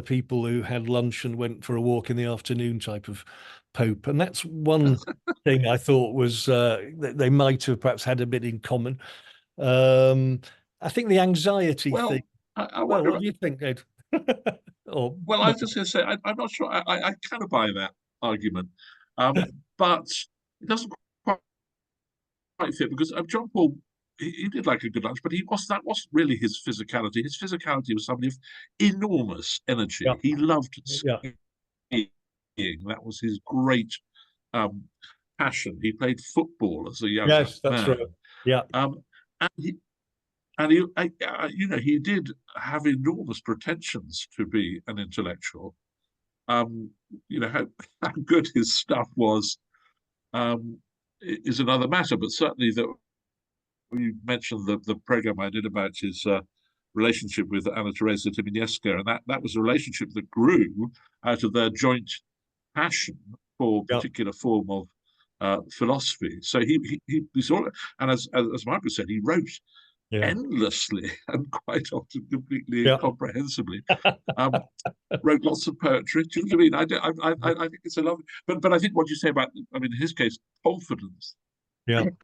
people who had lunch and went for a walk in the afternoon type of pope. And that's one thing I thought was that they might have perhaps had a bit in common. I think the anxiety thing. What do you think, Ed? Well, I was just going to say, I'm not sure. I kind of buy that argument, but it doesn't quite fit because John Paul, he did like a good lunch, but that wasn't really his physicality. His physicality was somebody of enormous energy. Yeah. He loved skiing. That was his great passion. He played football as a young man. Yes, that's right. Yeah. And he, you know, he did have enormous pretensions to be an intellectual. You know, how good his stuff was is another matter. But certainly, you mentioned the program I did about his relationship with Anna Teresa Tymieniewska, and that was a relationship that grew out of their joint passion for a particular form of philosophy. So he saw it, and as Margaret said, he wrote endlessly and quite often completely incomprehensibly. Wrote lots of poetry. Do you know what I mean? I think it's a lovely, but I think what you say about, I mean, in his case, confidence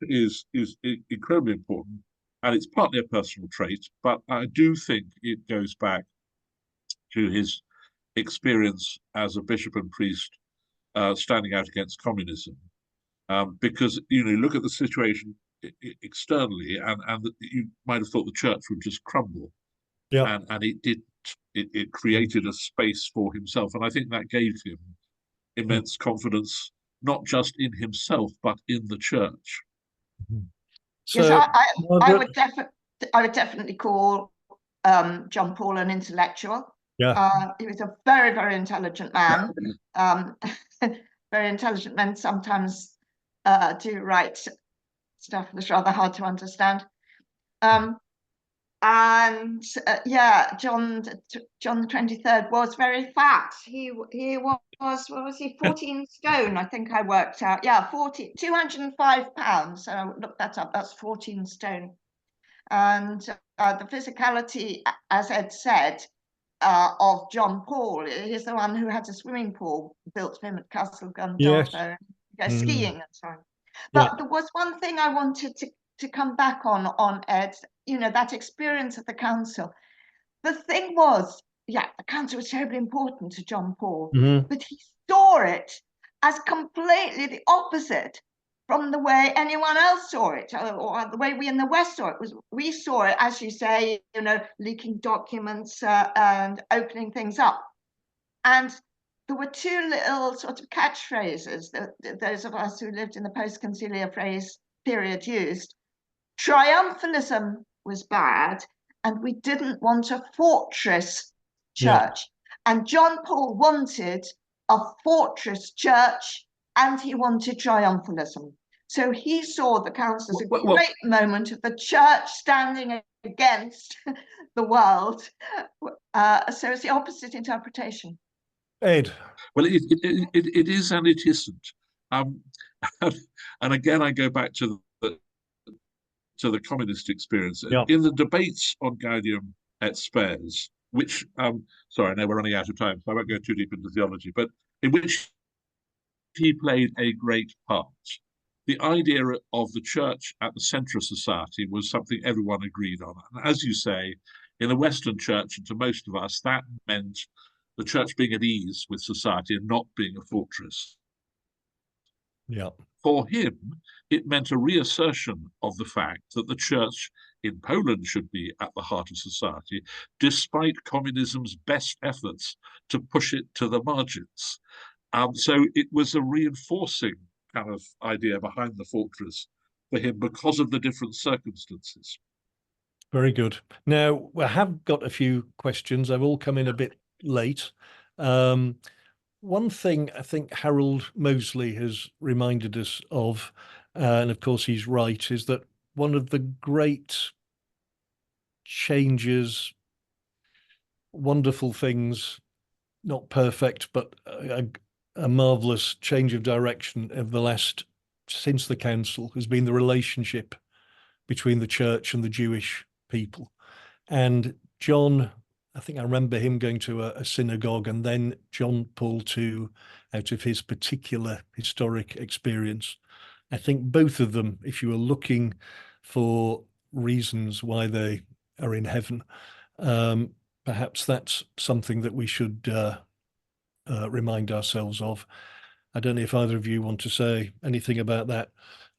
is incredibly important, and it's partly a personal trait. But I do think it goes back to his experience as a bishop and priest standing out against communism, because you know, look at the situation externally, and you might have thought the church would just crumble, and it didn't. It created a space for himself, and I think that gave him immense confidence, not just in himself, but in the church. Yes, So, I Margaret, would definitely call John Paul an intellectual. yeah, He was a very, very intelligent man. Very intelligent men sometimes do write stuff that's rather hard to understand. And yeah, John the 23rd was very fat. He was, what was he, 14 stone, I think I worked out. Yeah, 205 pounds. So I looked that up. That's 14 stone. And the physicality, as Ed said, of John Paul, he's the one who had a swimming pool built for him at Castle yes, Gandolfo, skiing and so on. yeah, But there was one thing I wanted to come back on Ed, you know, that experience at the council. The thing was, yeah, the council was terribly important to John Paul, but he saw it as completely the opposite from the way anyone else saw it, or the way we in the West saw it. We saw it, as you say, you know, leaking documents and opening things up. And there were two little sort of catchphrases that those of us who lived in the post-conciliar period used. Triumphalism was bad, and we didn't want a fortress church. Yeah. And John Paul wanted a fortress church, and he wanted triumphalism. So he saw the council as a great moment of the church standing against the world. So it's the opposite interpretation. Ed. Well, it is and it isn't. And again, I go back to the communist experience. Yeah. In the debates on Gaudium et Spes, which, sorry, I know we're running out of time, so I won't go too deep into theology, but in which he played a great part. The idea of the church at the centre of society was something everyone agreed on. And as you say, in the Western church, and to most of us, that meant the church being at ease with society and not being a fortress. Yeah. For him, it meant a reassertion of the fact that the church in Poland should be at the heart of society, despite communism's best efforts to push it to the margins. So it was a reinforcing kind of idea behind the fortress for him because of the different circumstances. Very good. Now, I have got a few questions. They've all come in a bit late. One thing I think Harold Moseley has reminded us of, and of course he's right, is that one of the great changes, wonderful things, not perfect, but a marvelous change of direction of the last, since the council, has been the relationship between the church and the Jewish people. And John, I think I remember him going to a synagogue, and then John Paul II, out of his particular historic experience. I think both of them, if you were looking for reasons why they are in heaven, perhaps that's something that we should remind ourselves of. I don't know if either of you want to say anything about that,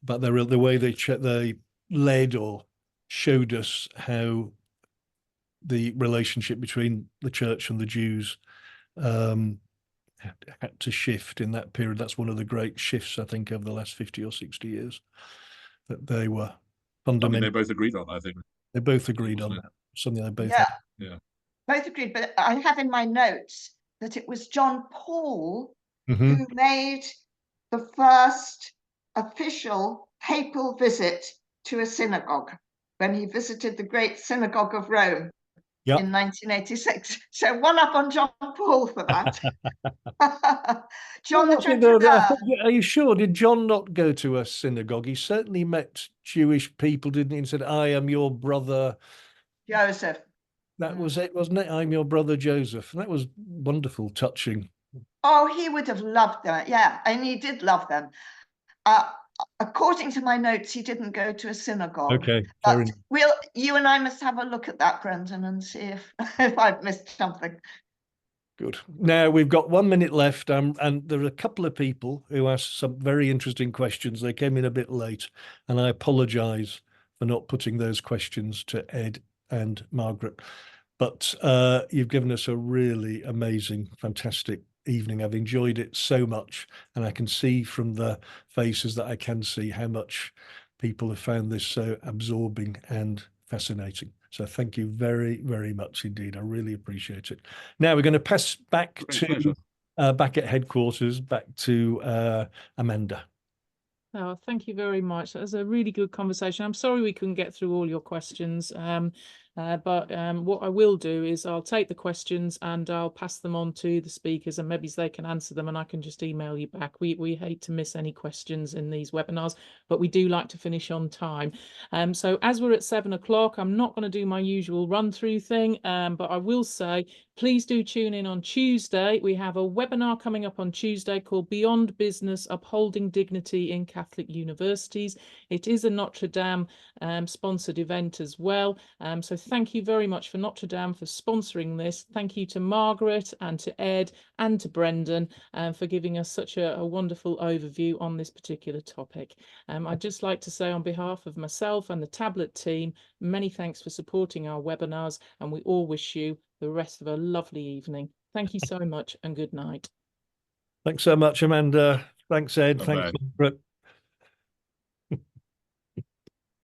but the way they led or showed us how the relationship between the church and the Jews had to shift in that period. That's one of the great shifts, I think, over the last 50 or 60 years, that they were fundamental. I mean, they both agreed on, I think. They both agreed on that. Something they both had. Yeah. Both agreed, but I have in my notes that it was John Paul who made the first official papal visit to a synagogue when he visited the Great Synagogue of Rome in 1986. So one up on John Paul for that. John the 23rd. Are you sure? Did John not go to a synagogue? He certainly met Jewish people, didn't he? And said, "I am your brother Joseph." That was it, wasn't it? I'm your brother Joseph. That was wonderful, touching. Oh, he would have loved them. Yeah, and he did love them. According to my notes, he didn't go to a synagogue. Okay, but you and I must have a look at that, Brendan, and see if I've missed something. Good. Now we've got 1 minute left, and there are a couple of people who asked some very interesting questions. They came in a bit late, and I apologise for not putting those questions to Ed and Margaret. But you've given us a really amazing, fantastic evening. I've enjoyed it so much, and I can see from the faces that I can see how much people have found this so absorbing and fascinating. So thank you very, very much indeed. I really appreciate it. Now we're going to pass back to back at headquarters, back to Amanda. Oh, thank you very much. That was a really good conversation. I'm sorry we couldn't get through all your questions. But what I will do is I'll take the questions and I'll pass them on to the speakers, and maybe they can answer them and I can just email you back. We hate to miss any questions in these webinars, but we do like to finish on time. So as we're at 7 o'clock, I'm not going to do my usual run through thing, but I will say, please do tune in on Tuesday. We have a webinar coming up on Tuesday called Beyond Business, Upholding Dignity in Catholic Universities. It is a Notre Dame sponsored event as well. So thank you very much for Notre Dame for sponsoring this. Thank you to Margaret and to Ed and to Brendan for giving us such a wonderful overview on this particular topic. I'd just like to say on behalf of myself and the Tablet team, many thanks for supporting our webinars, and we all wish you the rest of a lovely evening. Thank you so much and good night. Thanks so much, Amanda. Thanks, Ed. Bye-bye. Thanks, Margaret.